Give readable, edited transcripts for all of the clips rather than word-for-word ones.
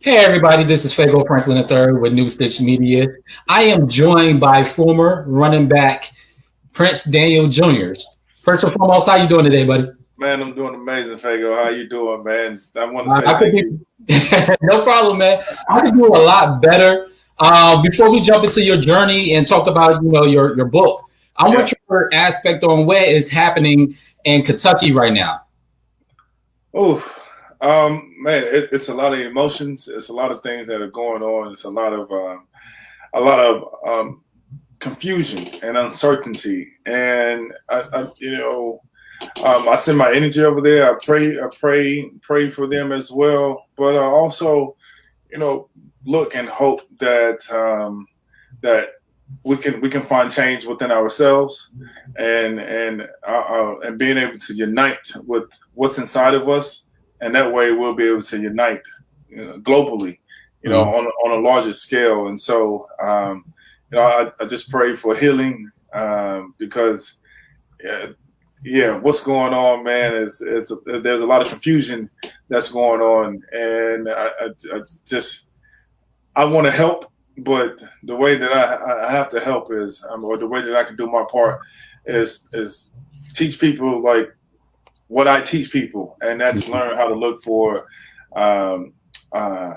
Hey everybody, this is Fago Franklin III with New Stitch Media. I am joined by former running back Prince Daniel Jr. First and foremost, how you doing today, buddy? Man, I'm doing amazing, Fago. How you doing, man? I want to say I could thank be you. no problem, man. I could do a lot better. Before we jump into your journey and talk about your book, I Yeah. want your aspect on what is happening in Kentucky right now. Oh, man, it's a lot of emotions. It's a lot of things that are going on. It's a lot of confusion and uncertainty. And I send my energy over there. I pray for them as well. But I also, you know, look and hope that we can find change within ourselves, and being able to unite with what's inside of us, and that way we'll be able to unite globally, Mhm. on a larger scale. And so, I just pray for healing, because yeah, yeah, what's going on, man, is there's a lot of confusion that's going on, and I just I want to help, but the way that I have to help is, or the way that I can do my part is teach people like what I teach people, and that's learn how to look for um, uh,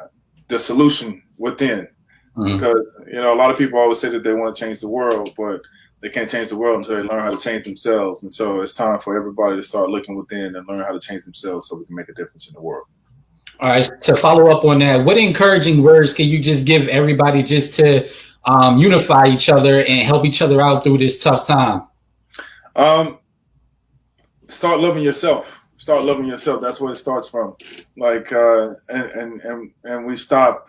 the solution within. Mhm. Because a lot of people always say that they want to change the world, but they can't change the world until they learn how to change themselves. And so it's time for everybody to start looking within and learn how to change themselves so we can make a difference in the world. All right, to follow up on that, what encouraging words can you just give everybody just to unify each other and help each other out through this tough time? Um, Start loving yourself. Start loving yourself. That's where it starts from. Like, and we stop.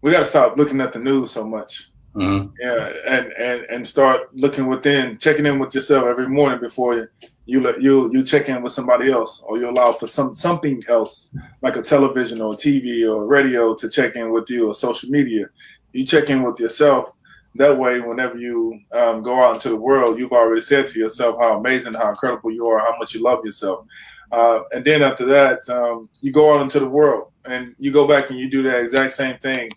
We got to stop looking at the news so much. Mhm. Yeah, and start looking within, checking in with yourself every morning before you check in with somebody else, or you allow for something else like a television or TV or radio to check in with you, or social media. You check in with yourself. That way, whenever you go out into the world, you've already said to yourself how amazing, how incredible you are, how much you love yourself. And then after that, you go out into the world and you go back and you do that exact same thing.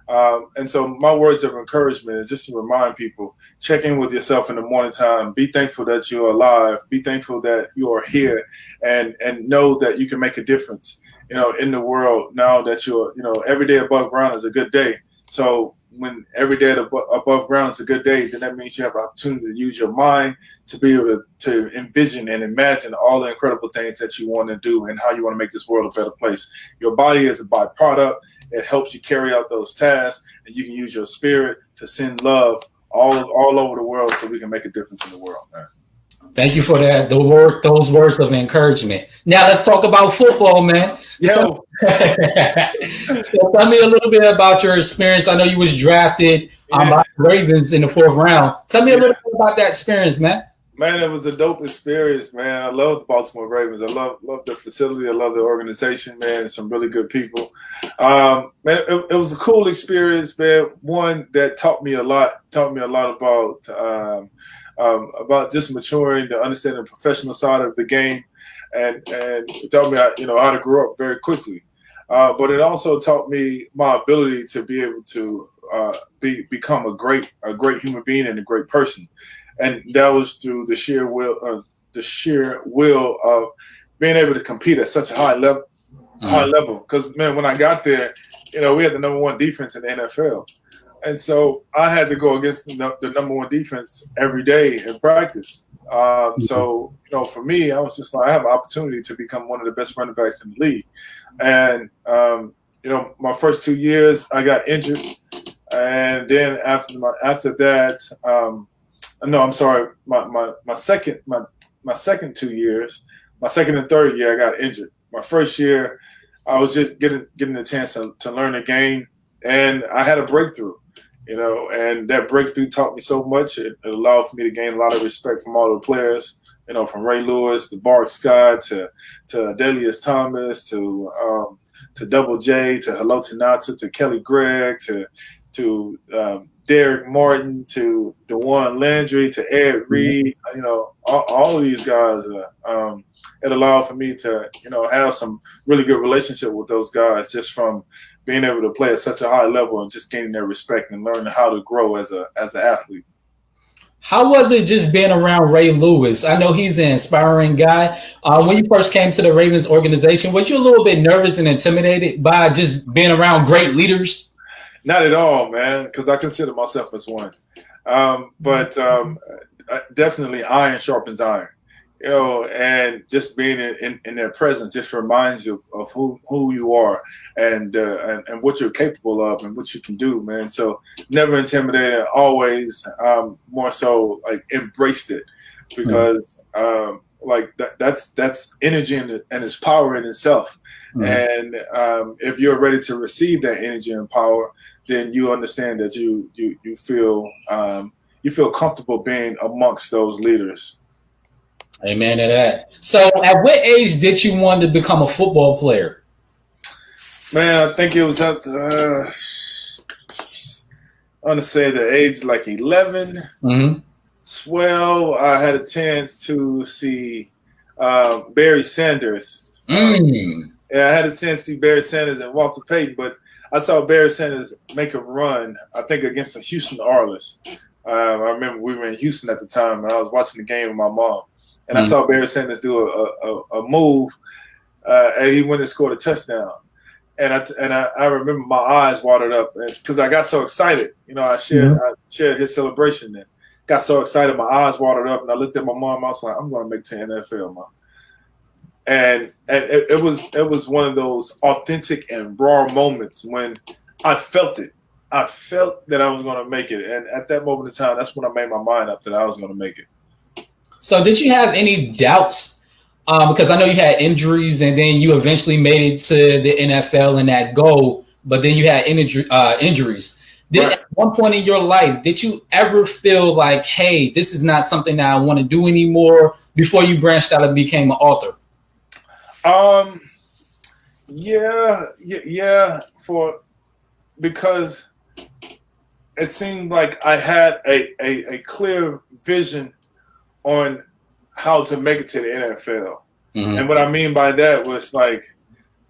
And so my words of encouragement is just to remind people, check in with yourself in the morning time. Be thankful that you're alive. Be thankful that you are here, and know that you can make a difference, in the world. Now that every day above ground is a good day. So when every day above ground is a good day, then that means you have an opportunity to use your mind to be able to envision and imagine all the incredible things that you want to do and how you want to make this world a better place. Your body is a byproduct. It helps you carry out those tasks, and you can use your spirit to send love all over the world, so we can make a difference in the world, man. Thank you for that. Those words of encouragement. Now let's talk about football, man. So, Yo, so tell me a little bit about your experience. I know you was drafted yeah, by the Ravens in the fourth round. Tell me a yeah. little bit about that experience, man. Man, it was a dope experience, man. I love the Baltimore Ravens. I love the facility. I love the organization, man. Some really good people. Man, it was a cool experience, man. One that taught me a lot. Taught me a lot about just maturing to understand the professional side of the game, and it taught me how to grow up very quickly. But it also taught me my ability to be able to become a great human being and a great person, and that was through the sheer will of being able to compete at such a high level. High Mhm. level, because man, when I got there, we had the number one defense in the NFL, and so I had to go against the number one defense every day in practice. So for me, I was just like, I have an opportunity to become one of the best running backs in the league, and my first 2 years I got injured, and then after that, no, I'm sorry, my second 2 years, my second and third year, I got injured. My first year, I was just getting a chance to learn the game, and I had a breakthrough, and that breakthrough taught me so much. It allowed for me to gain a lot of respect from all the players, from Ray Lewis to Bart Scott to Adelius Thomas to Double J to Haloti Ngata to Kelly Gregg to Derek Martin to DeJuan Landry to Ed Reed. All of these guys. it allowed for me to, have some really good relationship with those guys just from being able to play at such a high level and just gaining their respect and learning how to grow as an athlete. How was it just being around Ray Lewis? I know he's an inspiring guy. When you first came to the Ravens organization, was you a little bit nervous and intimidated by just being around great leaders? Not at all, man, because I consider myself as one. But definitely iron sharpens iron, and just being in their presence just reminds you of who you are and what you're capable of and what you can do, man. So never intimidated, always more so like embraced it because like that's energy and it's power in itself. And if you're ready to receive that energy and power, then you understand that you feel comfortable being amongst those leaders. Amen to that. So at what age did you want to become a football player? Man, I think it was up to, I want to say the age like 11, 12. I had a chance to see Barry Sanders. Yeah, I had a chance to see Barry Sanders and Walter Payton, but I saw Barry Sanders make a run, I think, against the Houston Oilers. I remember we were in Houston at the time, and I was watching the game with my mom. And I saw Barry Sanders do a move, and he went and scored a touchdown. And I remember my eyes watered up because I got so excited. I shared his celebration and got so excited. My eyes watered up, and I looked at my mom. I was like, I'm going to make it to NFL, Mom. And it was one of those authentic and raw moments when I felt it. I felt that I was going to make it. And at that moment in time, that's when I made my mind up that I was going to make it. So did you have any doubts? Because I know you had injuries and then you eventually made it to the NFL and that goal, but then you had injuries. At one point in your life, did you ever feel like, hey, this is not something that I want to do anymore before you branched out and became an author? Because it seemed like I had a clear vision on how to make it to the NFL. And what I mean by that was like,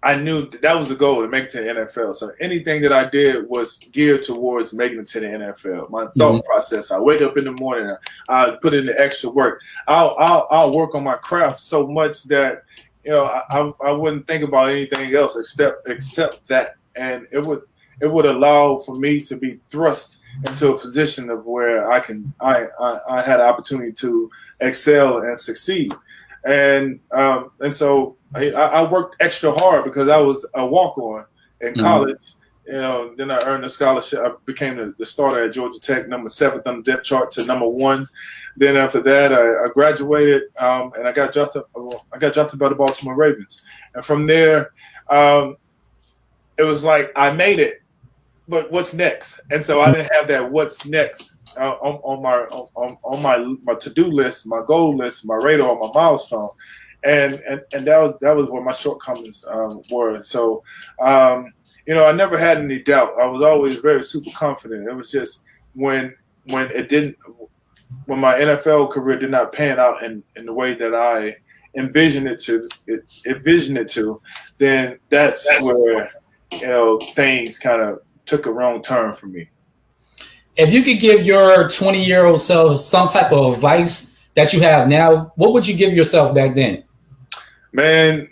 I knew that was the goal, to make it to the NFL. So anything that I did was geared towards making it to the NFL. My thought process, I wake up in the morning, I put in the extra work. I'll work on my craft so much that, I wouldn't think about anything else except that. And it would allow for me to be thrust into a position of where I had an opportunity to excel and succeed. And so I worked extra hard because I was a walk-on in college. Then I earned a scholarship. I became the starter at Georgia Tech, number 7th on the depth chart to number 1. Then after that, I graduated and I got drafted by the Baltimore Ravens. And from there, it was like I made it, but what's next? And so I didn't have that what's next on my to-do list, my goal list, my radar, my milestone, and that was where my shortcomings were. So I never had any doubt. I was always very super confident. It was just when my NFL career did not pan out in the way that I envisioned it to, then that's where things kind of took a wrong turn for me. If you could give your 20-year-old self some type of advice that you have now, what would you give yourself back then? Man,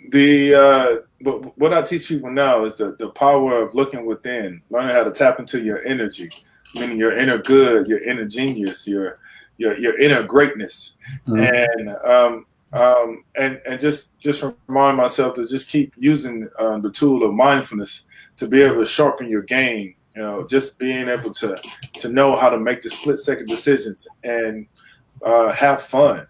what I teach people now is the power of looking within, learning how to tap into your energy, meaning your inner good, your inner genius, your inner greatness, and just remind myself to just keep using the tool of mindfulness to be able to sharpen your game. Just being able to know how to make the split-second decisions and have fun.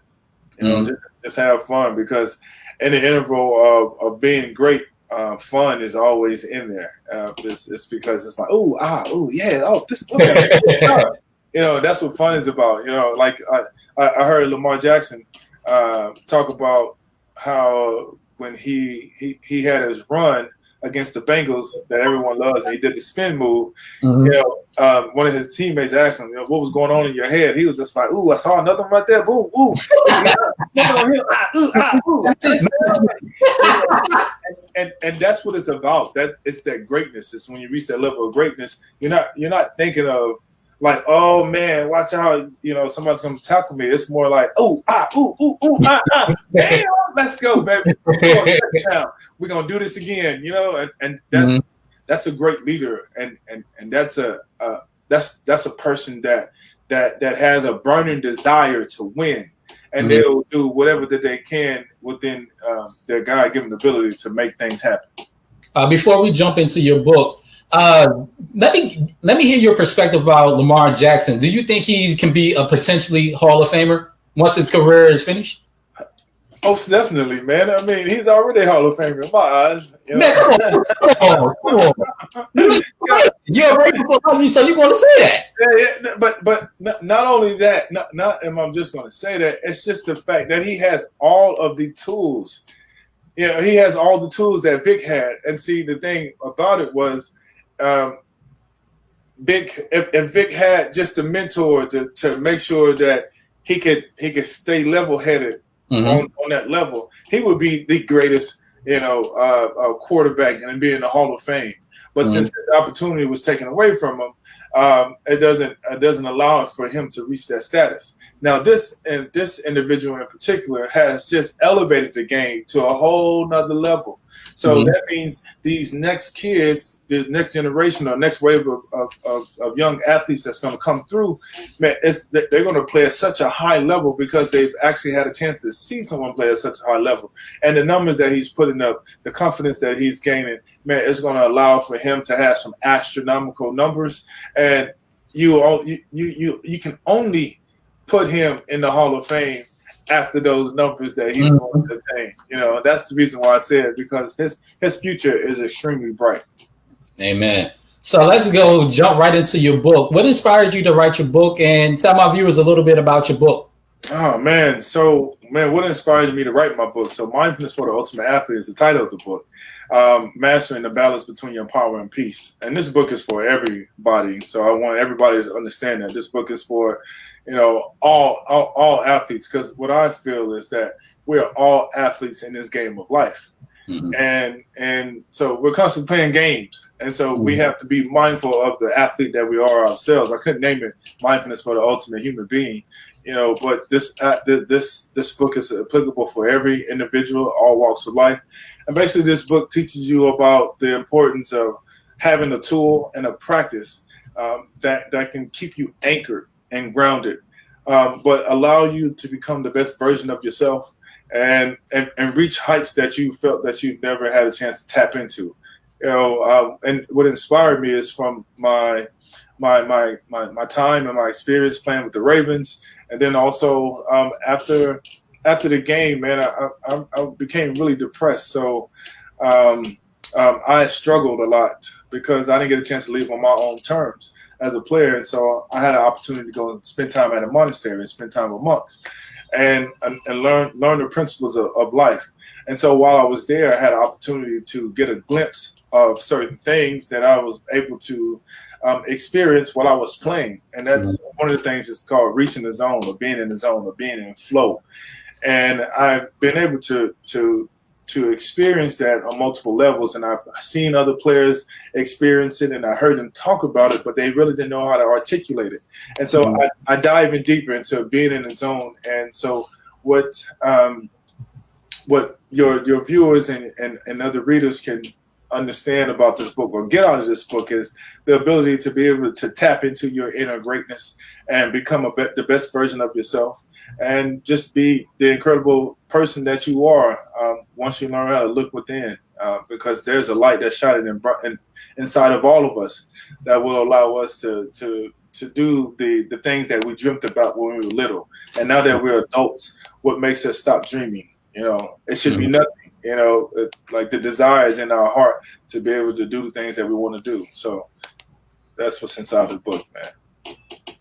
Just have fun, because in the interval of being great, fun is always in there. It's because it's like, that's what fun is about. Like I heard Lamar Jackson talk about how when he had his run against the Bengals that everyone loves, and he did the spin move. Mm-hmm. You know, one of his teammates asked him, you know, what was going on in your head? He was just like, "Ooh, I saw another one right there. Boom, ooh, and that's what it's about. That it's that greatness. It's when you reach that level of greatness, you're not thinking of like, oh man, watch out, you know, somebody's gonna tackle me. It's more like, damn, let's go, baby. We're gonna do this again, you know, and that's a great leader, and that's a person that has a burning desire to win, and they'll do whatever that they can within their God-given ability to make things happen. Before we jump into your book, let me hear your perspective about Lamar Jackson. Do you think he can be a potentially Hall of Famer once his career is finished? Most definitely, man. I mean, he's already a Hall of Famer in my eyes. You know? Man, come on. You're a Ravens fan, so you're going to say that. Yeah, but not only that, not am I just going to say that. It's just the fact that he has all of the tools. You know, he has all the tools that Vic had. And see, the thing about it was, Vic, if Vic had just a mentor to make sure that he could stay level-headed on that level, he would be the greatest, you know, quarterback and be in the Hall of Fame. But since this opportunity was taken away from him, it doesn't allow for him to reach that status. Now, this individual in particular has just elevated the game to a whole nother level. So that means these next kids, the next generation or next wave of young athletes that's going to come through, man, they're going to play at such a high level because they've actually had a chance to see someone play at such a high level. And the numbers that he's putting up, the confidence that he's gaining, man, it's going to allow for him to have some astronomical numbers. And you can only put him in the Hall of Fame after those numbers that he's going to attain. You know, that's the reason why I said it, because his future is extremely bright. Amen. So let's jump right into your book. What inspired you to write your book, and tell my viewers a little bit about your book? Oh, man. So, what inspired me to write my book? So, Mindfulness for the Ultimate Athlete is the title of the book. Mastering the balance between your power and peace. And this book is for everybody. So I want everybody to understand that this book is for, you know, all athletes, because what I feel is that we're all athletes in this game of life. And so we're constantly playing games. And so we have to be mindful of the athlete that we are ourselves. I couldn't name it Mindfulness for the Ultimate Human Being, you know, but this book is applicable for every individual, all walks of life. And basically this book teaches you about the importance of having a tool and a practice that can keep you anchored and grounded, but allow you to become the best version of yourself and reach heights that you felt that you never had a chance to tap into. You know, and what inspired me is from my time and my experience playing with the Ravens, and then also after the game, man, I became really depressed. So I struggled a lot because I didn't get a chance to leave on my own terms as a player, and so I had an opportunity to go and spend time at a monastery and spend time with monks, and learn the principles of life. And so while I was there, I had an opportunity to get a glimpse of certain things that I was able to experience while I was playing. And that's one of the things that's called reaching the zone, or being in the zone, or being in flow. And I've been able to experience that on multiple levels, and I've seen other players experience it, and I heard them talk about it, but they really didn't know how to articulate it. And so I dive in deeper into being in the zone. And so what your viewers and other readers can understand about this book or get out of this book is the ability to be able to tap into your inner greatness and become the best version of yourself, and just be the incredible person that you are once you learn how to look within, because there's a light that's shining inside of all of us that will allow us to do the things that we dreamt about when we were little. And now that we're adults, what makes us stop dreaming? You know, it should be nothing. You know, like the desires in our heart to be able to do the things that we want to do. So that's what's inside the book, man.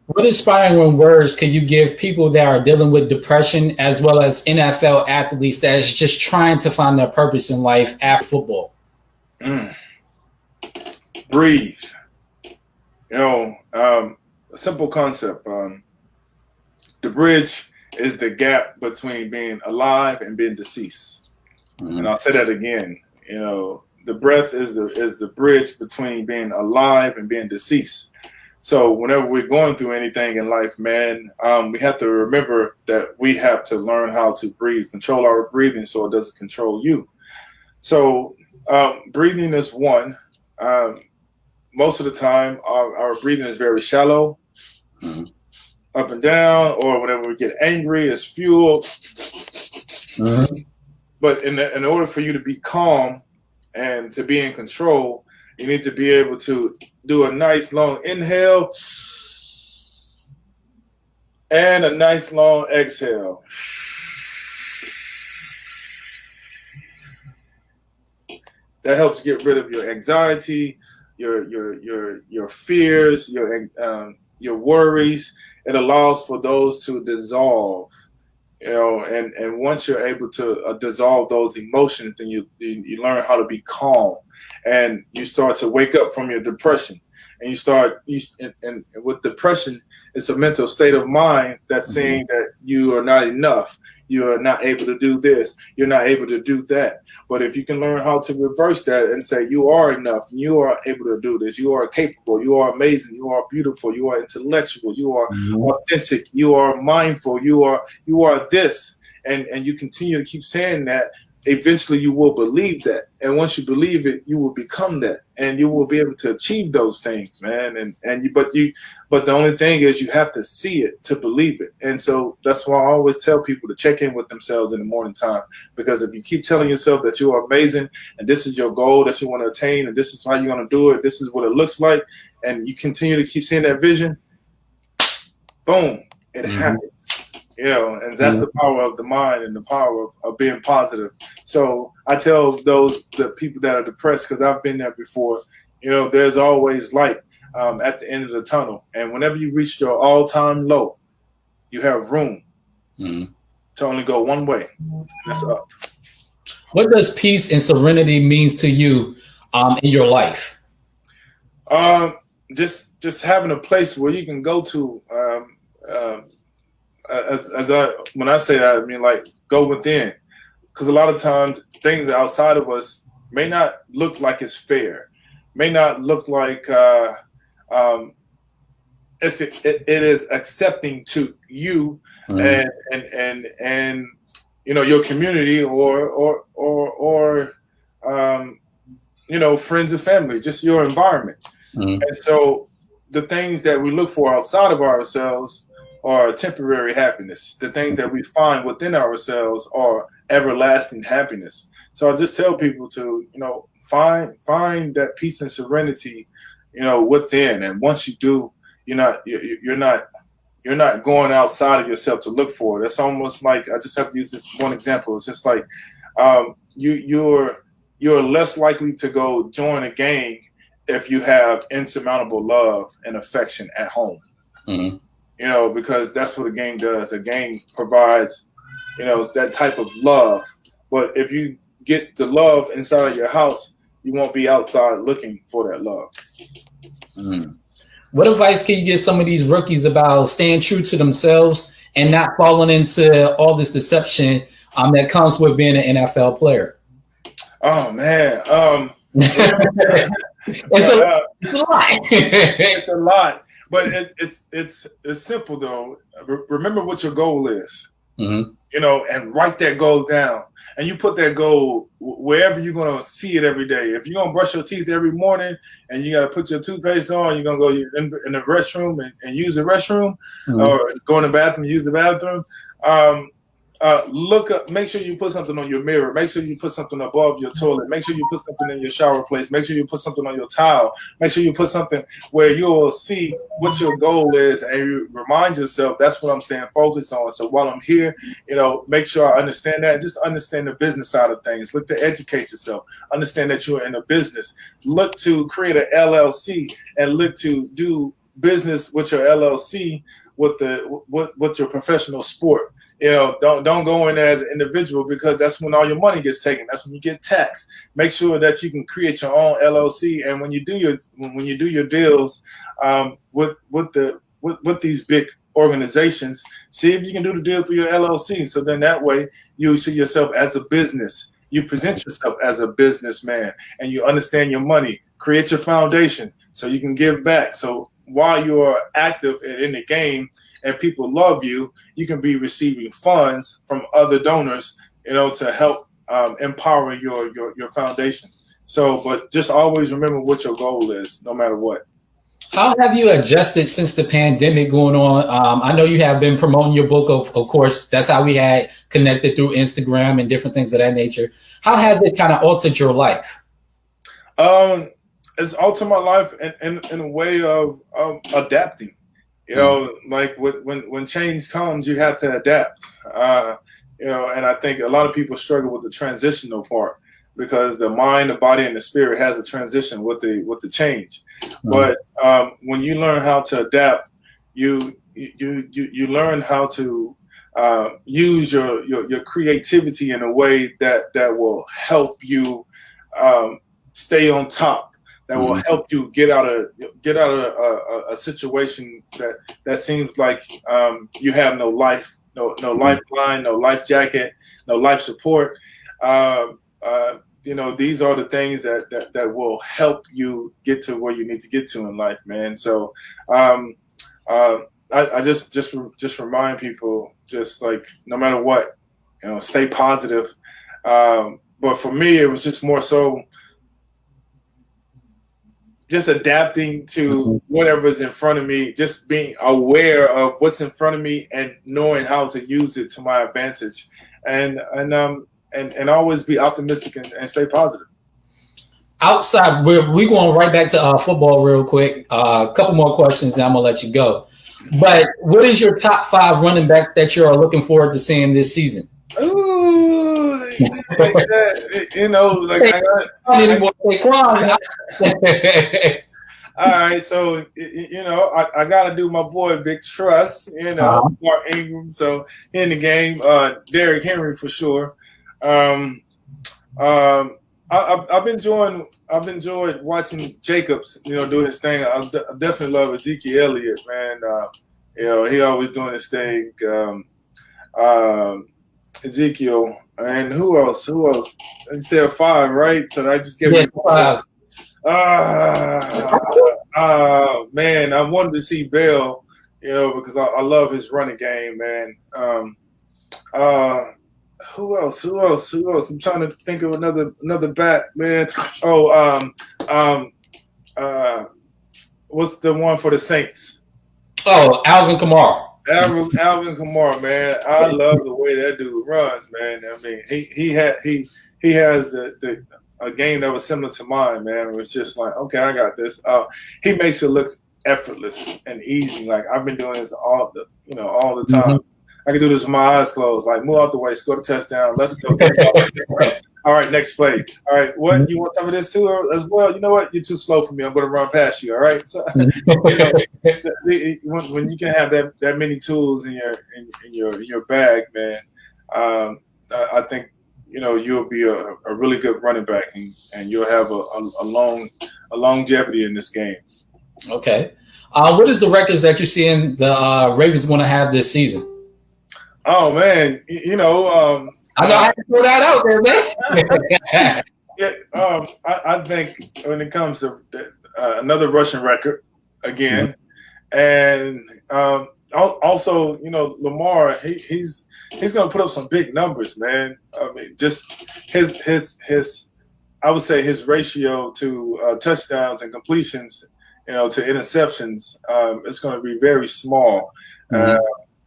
What inspiring words can you give people that are dealing with depression, as well as NFL athletes that is just trying to find their purpose in life after football? Mm. Breathe. A simple concept. The bridge is the gap between being alive and being deceased. Mm-hmm. And I'll say that again. The breath is the bridge between being alive and being deceased. So whenever we're going through anything in life, man, we have to remember that we have to learn how to breathe, control our breathing so it doesn't control you. So breathing is one. Most of the time, our breathing is very shallow, mm-hmm. up and down, or whenever we get angry, it's fueled. Mm-hmm. But in order for you to be calm and to be in control, you need to be able to do a nice long inhale and a nice long exhale. That helps get rid of your anxiety, your fears, your worries. It allows for those to dissolve, and once you're able to dissolve those emotions, then you learn how to be calm, and you start to wake up from your depression. And and with depression, it's a mental state of mind that's mm-hmm. saying that you are not enough. You are not able to do this. You're not able to do that. But if you can learn how to reverse that and say you are enough, you are able to do this. You are capable. You are amazing. You are beautiful. You are intellectual. You are mm-hmm. authentic. You are mindful. You are this. And you continue to keep saying that. Eventually you will believe that. And once you believe it, you will become that. And you will be able to achieve those things, man. But the only thing is you have to see it to believe it. And so that's why I always tell people to check in with themselves in the morning time. Because if you keep telling yourself that you are amazing and this is your goal that you want to attain and this is how you're going to do it, this is what it looks like, and you continue to keep seeing that vision, boom, it mm-hmm. happens. And that's the power of the mind and the power of being positive. So I tell the people that are depressed, because I've been there before, there's always light at the end of the tunnel. And whenever you reach your all-time low, you have room mm-hmm. to only go one way. And that's up. What does peace and serenity means to you in your life? Just having a place where you can go to. When I say that, I mean like go within, because a lot of times things outside of us may not look like it's fair, may not look like it is accepting to you mm-hmm. and your community or friends and family, just your environment. Mm-hmm. And so the things that we look for outside of ourselves are temporary happiness. The things that we find within ourselves are everlasting happiness. So I just tell people to, find that peace and serenity, within. And once you do, you're not going outside of yourself to look for it. It's almost like, I just have to use this one example. It's just like you're less likely to go join a gang if you have insurmountable love and affection at home. Mm-hmm. Because that's what a gang does. A gang provides, that type of love. But if you get the love inside of your house, you won't be outside looking for that love. Mm. What advice can you give some of these rookies about staying true to themselves and not falling into all this deception that comes with being an NFL player? Oh, man. It's a lot. It's a lot. But it's simple though. Remember what your goal is, mm-hmm. And write that goal down. And you put that goal wherever you're gonna see it every day. If you're gonna brush your teeth every morning and you gotta put your toothpaste on, you're gonna go in the restroom and use the restroom, mm-hmm. or go in the bathroom, use the bathroom. Look up, make sure you put something on your mirror. Make sure you put something above your toilet. Make sure you put something in your shower place. Make sure you put something on your towel. Make sure you put something where you will see what your goal is, and you remind yourself that's what I'm staying focused on. So while I'm here, make sure I understand that. Just understand the business side of things. Look to educate yourself. Understand that you're in a business. Look to create an LLC and look to do business with your LLC with your professional sport. don't go in as an individual, because that's when all your money gets taken. That's when you get taxed. Make sure that you can create your own LLC, and when you do your deals with these big organizations, see if you can do the deal through your LLC. So then that way you see yourself as a business. You present yourself as a businessman, and you understand your money. Create your foundation so you can give back. So while you are active in the game and people love you, you can be receiving funds from other donors, to help empower your foundation. So, but just always remember what your goal is, no matter what. How have you adjusted since the pandemic going on? I know you have been promoting your book, of course. That's how we had connected through Instagram and different things of that nature. How has it kind of altered your life? It's altered my life in a way of adapting. Like when change comes, you have to adapt. And I think a lot of people struggle with the transitional part, because the mind, the body, and the spirit has a transition with the change. But when you learn how to adapt, you learn how to use your creativity in a way that will help you stay on top. That will help you get out of a situation that seems like you have no life, no lifeline, no life jacket, no life support. These are the things that will help you get to where you need to get to in life, man. So I just remind people, just like, no matter what, stay positive. But for me, it was just more so just adapting to whatever's in front of me, just being aware of what's in front of me and knowing how to use it to my advantage, and always be optimistic and stay positive. Outside, we're going right back to football real quick. A couple more questions, then I'm gonna let you go. But what is your top 5 running backs that you are looking forward to seeing this season? Ooh, like that, all right, so I gotta do my boy Big Trust, Mark Ingram. So in the game, Derrick Henry for sure. I've enjoyed watching Jacobs, do his thing. I definitely love Ezekiel Elliott, man. He always doing his thing. Ezekiel, and who else? I said 5, right? So I just gave you 5. Man, I wanted to see Bell, because I love his running game, man. Who else? I'm trying to think of another back, man. What's the one for the Saints? Oh, Alvin Kamara. Alvin Kamara, man. I love the way that dude runs, man. I mean, he has a game that was similar to mine, man. It was just like, okay, I got this. He makes it look effortless and easy. Like, I've been doing this all the time. I can do this with my eyes closed. Like, move out the way, score the touchdown. Let's go. All right, next play. All right, what? You want some of this too as well? You know what? You're too slow for me. I'm going to run past you. All right. So, when you can have that many tools in your bag, man, I think you'll be a really good running back, and you'll have a longevity in this game. Okay. What is the records that you're seeing the Ravens going to have this season? Oh man, I know I have to throw that out there, man. Yeah, I think when it comes to another rushing record again, and also Lamar, he's going to put up some big numbers, man. I mean, just his I would say his ratio to touchdowns and completions, to interceptions, it's going to be very small,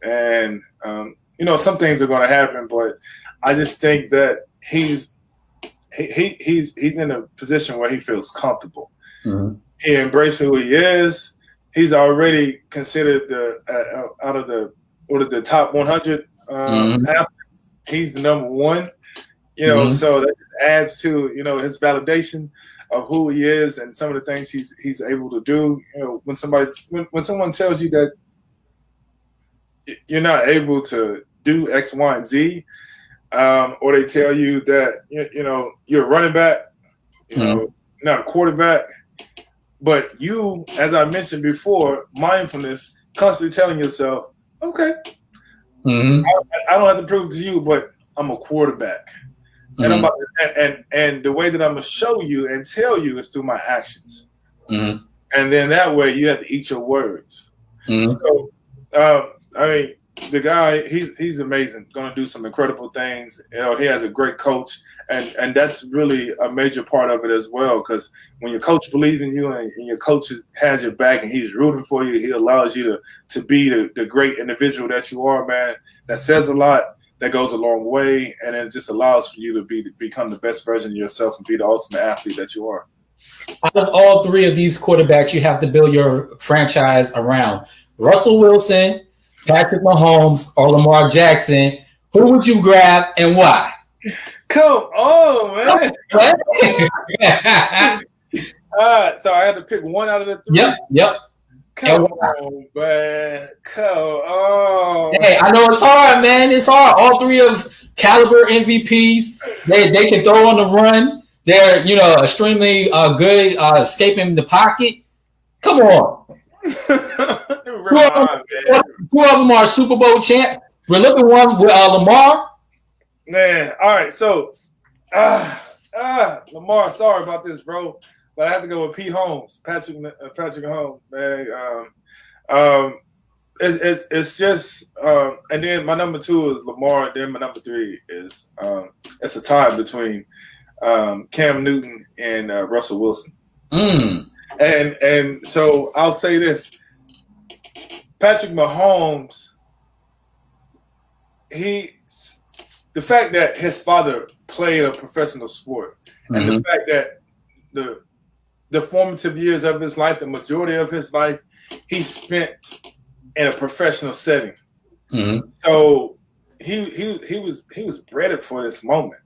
and some things are going to happen, but I just think that he's in a position where he feels comfortable. He embraces who he is. He's already considered out of the top 100 athletes. He's the number 1. So that adds to his validation of who he is and some of the things he's able to do. When someone tells you that you're not able to do X, Y, and Z, or they tell you that you're a running back, not a quarterback. But you, as I mentioned before, mindfulness, constantly telling yourself, okay, I don't have to prove to you, but I'm a quarterback. And I'm about to, and the way that I'm gonna show you and tell you is through my actions. And then that way you have to eat your words. So I mean, the guy, he's amazing, gonna do some incredible things. He has a great coach, and that's really a major part of it as well, because when your coach believes in you and your coach has your back and he's rooting for you, he allows you to be the great individual that you are, man. That says a lot. That goes a long way, and it just allows for you to become the best version of yourself and be the ultimate athlete that you are. Out of all three of these quarterbacks, you have to build your franchise around Russell Wilson, Patrick Mahomes, or Lamar Jackson. Who would you grab and why? Come on, man. So I had to pick one out of the three. Yep. Come on, man. Come on. Hey, I know it's hard, man. It's hard. All three of caliber MVPs. They can throw on the run. They're extremely good escaping the pocket. Come on. Two of them are Super Bowl champs. We're looking one with Lamar. Man, all right. So, Lamar, sorry about this, bro. But I have to go with Patrick Mahomes, man. It's just, and then my number 2 is Lamar. Then my number 3 is it's a tie between Cam Newton and Russell Wilson. And so I'll say this: Patrick Mahomes, the fact that his father played a professional sport, and the fact that the formative years of his life, the majority of his life, he spent in a professional setting. So he was bred for this moment.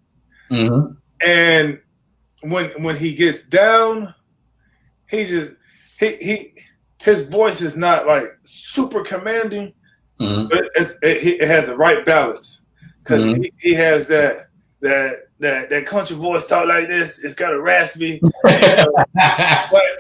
And when he gets down, his voice is not like super commanding, but it has the right balance, because he has that country voice, talk like this. It's got a raspy, but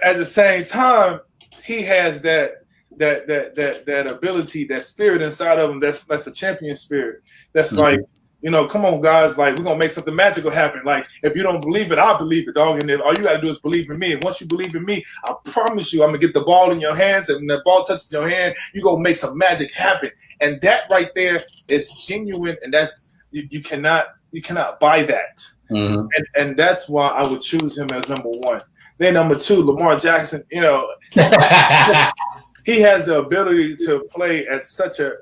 at the same time, he has that ability, that spirit inside of him. That's a champion spirit. That's like, come on, guys. Like, we're gonna make something magical happen. Like, if you don't believe it, I believe it, dog. And then all you gotta do is believe in me. And once you believe in me, I promise you, I'm gonna get the ball in your hands. And when that ball touches your hand, you gonna make some magic happen. And that right there is genuine. And that's you cannot buy that. And that's why I would choose him as number 1. Then number 2, Lamar Jackson. He has the ability to play at such in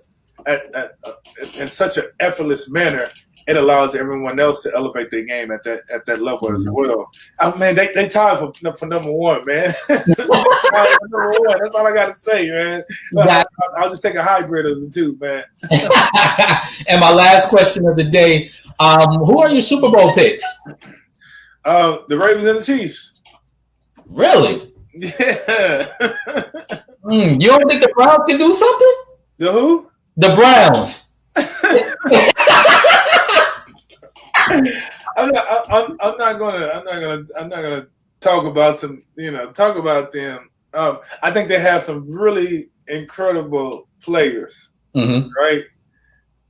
such an effortless manner. It allows everyone else to elevate their game at that level as well. Man, they tied for number 1, man. Number 1. That's all I got to say, man. I'll just take a hybrid of the two, man. And my last question of the day: who are your Super Bowl picks? The Ravens and the Chiefs. Really? Yeah. You don't think the Browns can do something? The who? The Browns. I'm not gonna talk about them. I think they have some really incredible players, right?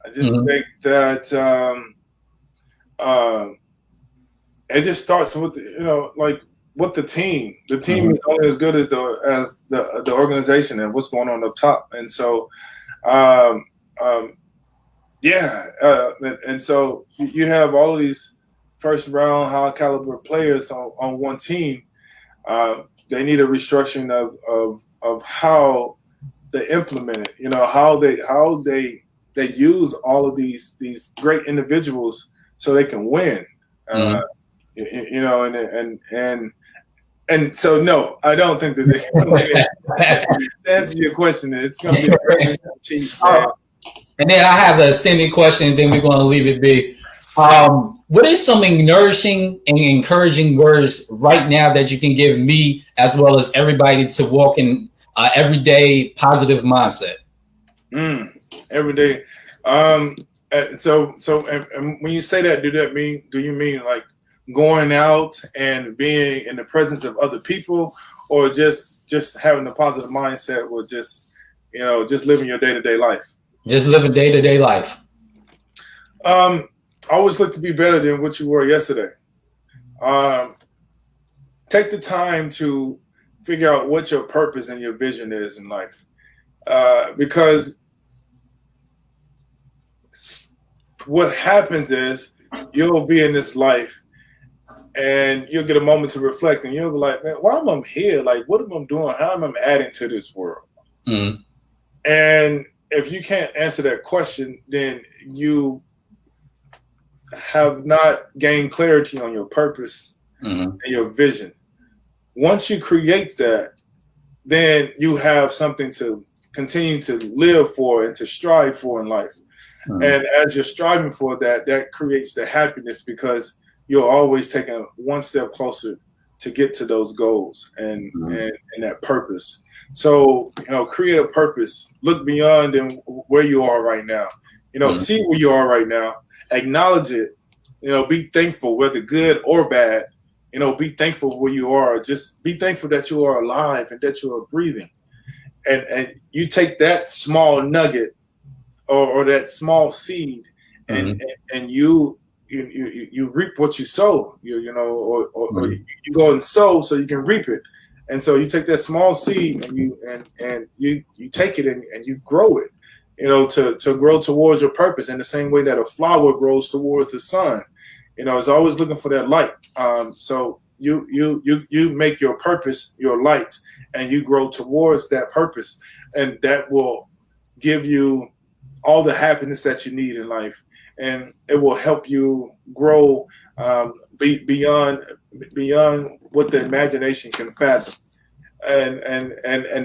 I just think that it just starts with with the team. The team is only as good as the organization and what's going on up top. And so, and so you have all of these first round high caliber players on one team. They need a restructuring of how they implement it. How they use all of these great individuals so they can win. And so no, I don't think that they can win. To answer your question, it's going to be the Chiefs. And then I have an extended question, and then we're going to leave it be. What is something nourishing and encouraging words right now that you can give me as well as everybody to walk in everyday positive mindset? Every day. And when you say that, do you mean like going out and being in the presence of other people, or just having a positive mindset with just living your day-to-day life? Just living day-to-day life. Always look to be better than what you were yesterday. Take the time to figure out what your purpose and your vision is in life, because what happens is you'll be in this life and you'll get a moment to reflect, and you'll be like, man, why am I here? Like, what am I doing? How am I adding to this world? Mm. And if you can't answer that question, then you have not gained clarity on your purpose and your vision. Once you create that, then you have something to continue to live for and to strive for in life. And as you're striving for that, that creates the happiness, because you're always taking one step closer to get to those goals and that purpose. So, create a purpose, look beyond where you are right now, see where you are right now, acknowledge it, be thankful, whether good or bad, be thankful where you are. Just be thankful that you are alive and that you are breathing. And you take that small nugget or that small seed, and you reap what you sow. Or you go and sow so you can reap it. And so you take that small seed and you take it and you grow it, to grow towards your purpose, in the same way that a flower grows towards the sun. It's always looking for that light. So you make your purpose your light, and you grow towards that purpose, and that will give you all the happiness that you need in life, and it will help you grow beyond what the imagination can fathom, and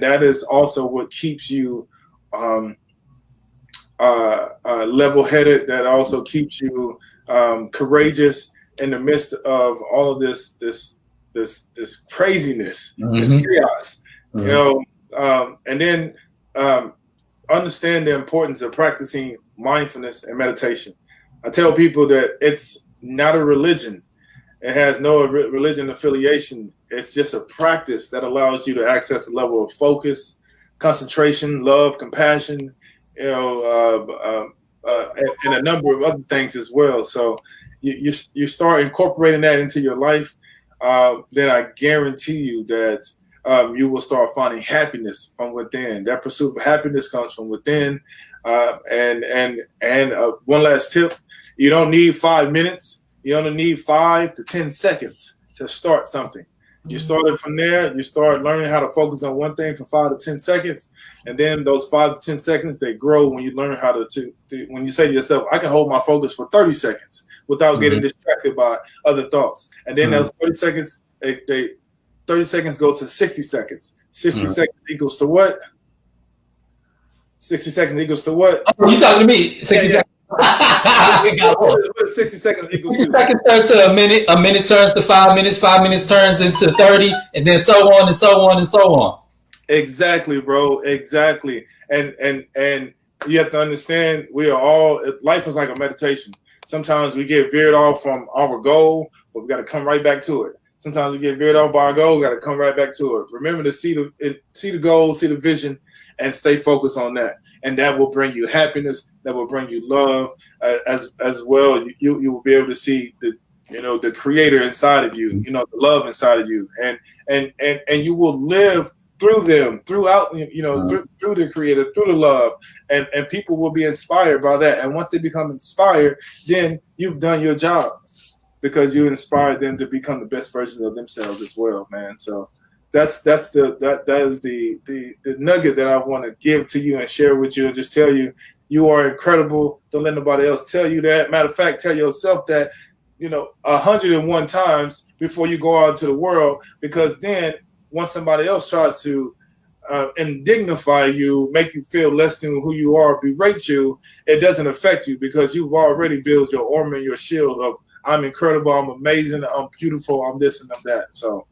that is also what keeps you level-headed. That also keeps you courageous in the midst of all of this craziness, this chaos. And then understand the importance of practicing mindfulness and meditation. I tell people that it's not a religion. It has no religion affiliation. It's just a practice that allows you to access a level of focus, concentration, love, compassion, and a number of other things as well. So you start incorporating that into your life, then I guarantee you that you will start finding happiness from within. That pursuit of happiness comes from within. And one last tip: you don't need 5 minutes. You only need 5 to 10 seconds to start something. You started from there. You start learning how to focus on one thing for 5 to 10 seconds, and then those 5 to 10 seconds, they grow when you learn how to when you say to yourself, "I can hold my focus for 30 seconds without getting distracted by other thoughts." And then those 30 seconds, 30 seconds go to 60 seconds. 60 seconds equals to what? 60 seconds equals to what? Oh, you talking to me? 60 seconds. 60 seconds equals 60 seconds turns to a minute turns to 5 minutes, 5 minutes turns into 30, and then so on and so on and so on. Exactly, bro. Exactly. And you have to understand, life is like a meditation. Sometimes we get veered off from our goal, but we got to come right back to it. Sometimes we get veered off by our goal, we got to come right back to it. Remember to see the goal, see the vision, and stay focused on that. And that will bring you happiness. That will bring you love as well. You will be able to see the creator inside of you, the love inside of you, and you will live through them, throughout, through the creator, through the love, and people will be inspired by that. And once they become inspired, then you've done your job, because you inspired them to become the best version of themselves as well, man. So that is the nugget that I want to give to you and share with you, and just tell you, you are incredible. Don't let nobody else tell you that. Matter of fact, tell yourself that, 101 times before you go out into the world, because then once somebody else tries to indignify you, make you feel less than who you are, berate you, it doesn't affect you, because you've already built your armor and your shield of, I'm incredible, I'm amazing, I'm beautiful, I'm this and I'm that. So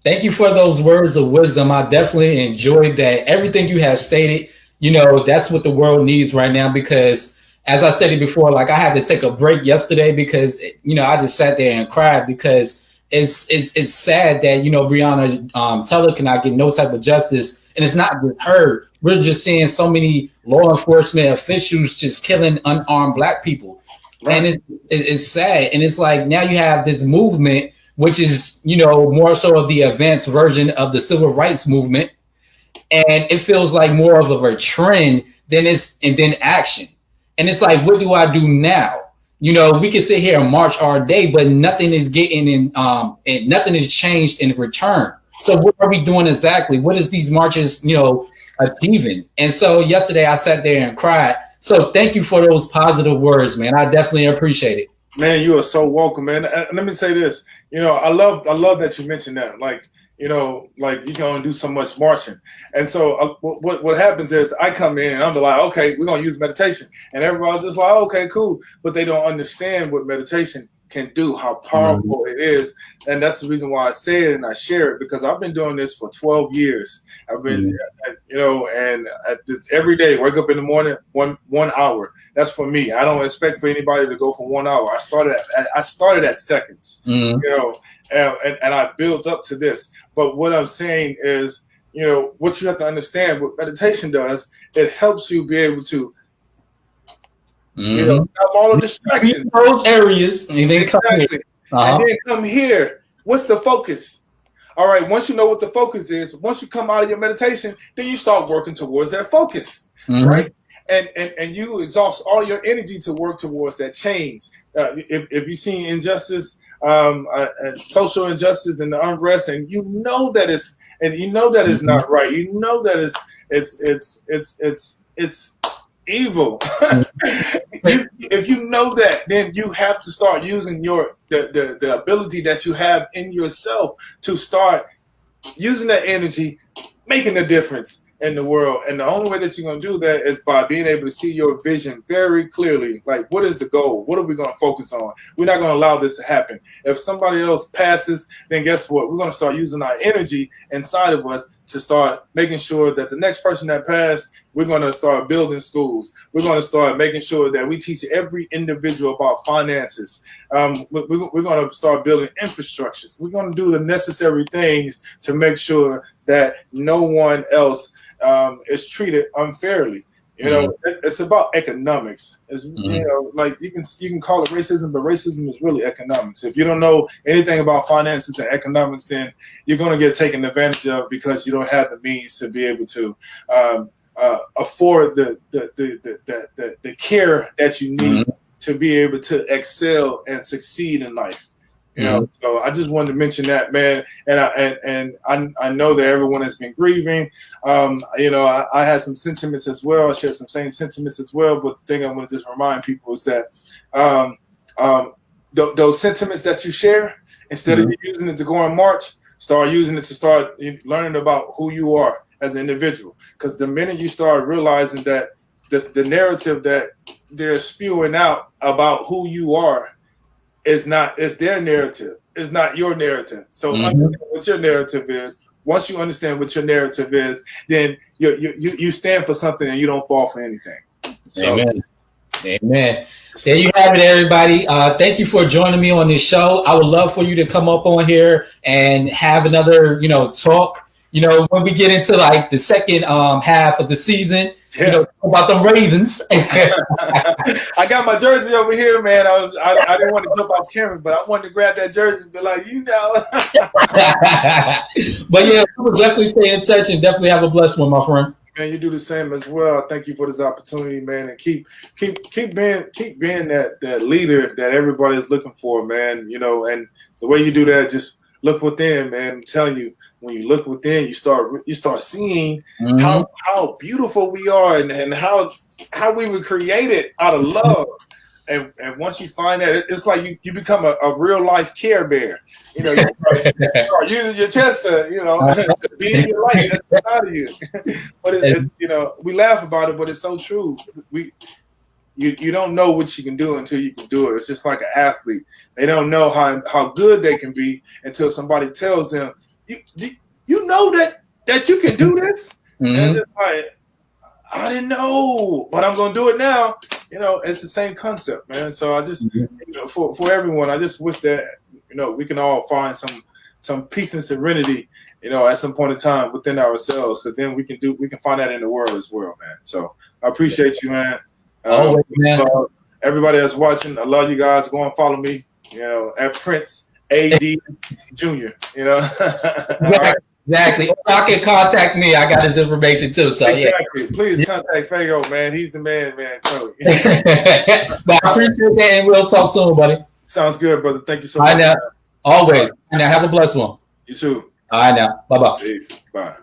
thank you for those words of wisdom. I definitely enjoyed that. Everything you have stated, that's what the world needs right now, because as I stated before, like I had to take a break yesterday because I just sat there and cried because it's sad that Breonna Taylor cannot get no type of justice, and it's not just her. We're just seeing so many law enforcement officials just killing unarmed Black people, right. And it's sad. And it's like now you have this movement, which is more so of the advanced version of the civil rights movement, and it feels like more of a trend than action. And it's like, what do I do now? We can sit here and march our day, but nothing is getting in, and nothing is changed in return. So what are we doing exactly? What is these marches, achieving? And so yesterday I sat there and cried. So thank you for those positive words, man. I definitely appreciate it. Man, you are so welcome, man. And let me say this, I love that you mentioned that, like you can only do so much marching. And so what happens is I come in and I'm like, okay, we're going to use meditation. And everybody's just like, okay, cool. But they don't understand what meditation can do, how powerful it is. And that's the reason why I say it and I share it, because I've been doing this for 12 years. I've been, and every day, wake up in the morning, one hour. That's for me. I don't expect for anybody to go for 1 hour. I started at seconds, and I built up to this. But what I'm saying is, what you have to understand, what meditation does, it helps you be able to stop all the distractions. Those areas. And then exactly. Come here. And then come here. What's the focus? All right. Once you know what the focus is, once you come out of your meditation, then you start working towards that focus, right? And you exhaust all your energy to work towards that change. If you've seen injustice, and social injustice and the unrest, and that it's not right. It's evil. If you know that, then you have to start using the ability that you have in yourself to start using that energy, making a difference in the world. And the only way that you're going to do that is by being able to see your vision very clearly. Like, what is the goal? What are we going to focus on? We're not going to allow this to happen. If somebody else passes, then guess what? We're going to start using our energy inside of us to start making sure that the next person that passed, we're going to start building schools. We're going to start making sure that we teach every individual about finances. We're going to start building infrastructures. We're going to do the necessary things to make sure that no one else is treated unfairly. It's about economics. It's like you can call it racism, but racism is really economics. If you don't know anything about finances and economics, then you're going to get taken advantage of because you don't have the means to be able to afford the care that you need to be able to excel and succeed in life. So I just wanted to mention that, man. And I know that everyone has been grieving. I had some sentiments as well. I shared some same sentiments as well. But the thing I want to just remind people is that those sentiments that you share, instead of using it to go on march, start using it to start learning about who you are as an individual. Because the minute you start realizing that the narrative that they're spewing out about who you are, it's their narrative. It's not your narrative. So understand what your narrative is. Once you understand what your narrative is, then you stand for something and you don't fall for anything. So, Amen. There you have it, everybody. Thank you for joining me on this show. I would love for you to come up on here and have another, talk. When we get into like the second half of the season, about the Ravens. I got my jersey over here, man. I didn't want to jump off camera, but I wanted to grab that jersey and be like, But yeah, we'll definitely stay in touch and definitely have a blessed one, my friend. Man, you do the same as well. Thank you for this opportunity, man, and keep being that leader that everybody is looking for, man. And the way you do that, just look within, man. I'm telling you, when you look within, you start seeing how beautiful we are and how we were created out of love. And once you find that, it's like you become a real life Care Bear. You start using your chest to be in your life that's out of you. But we laugh about it, but it's so true. You don't know what you can do until you can do it. It's just like an athlete. They don't know how good they can be until somebody tells them, you know that you can do this? And it's just like, I didn't know, but I'm going to do it now. it's the same concept, man. So I just, for everyone, I just wish that, we can all find some peace and serenity, at some point in time within ourselves, because then we can find that in the world as well, man. So I appreciate you, man. Always, man. Everybody that's watching, I love you guys. Go and follow me, at Prince AD Jr. All right. Exactly. Or y'all can contact me. I got his information too. So exactly. Yeah. Please contact Fago, man. He's the man. But I appreciate that, and we'll talk soon, buddy. Sounds good, brother. Thank you so much. Now, always. Right. Now, have a blessed one. You too. All right, now. Bye-bye. Peace. Bye.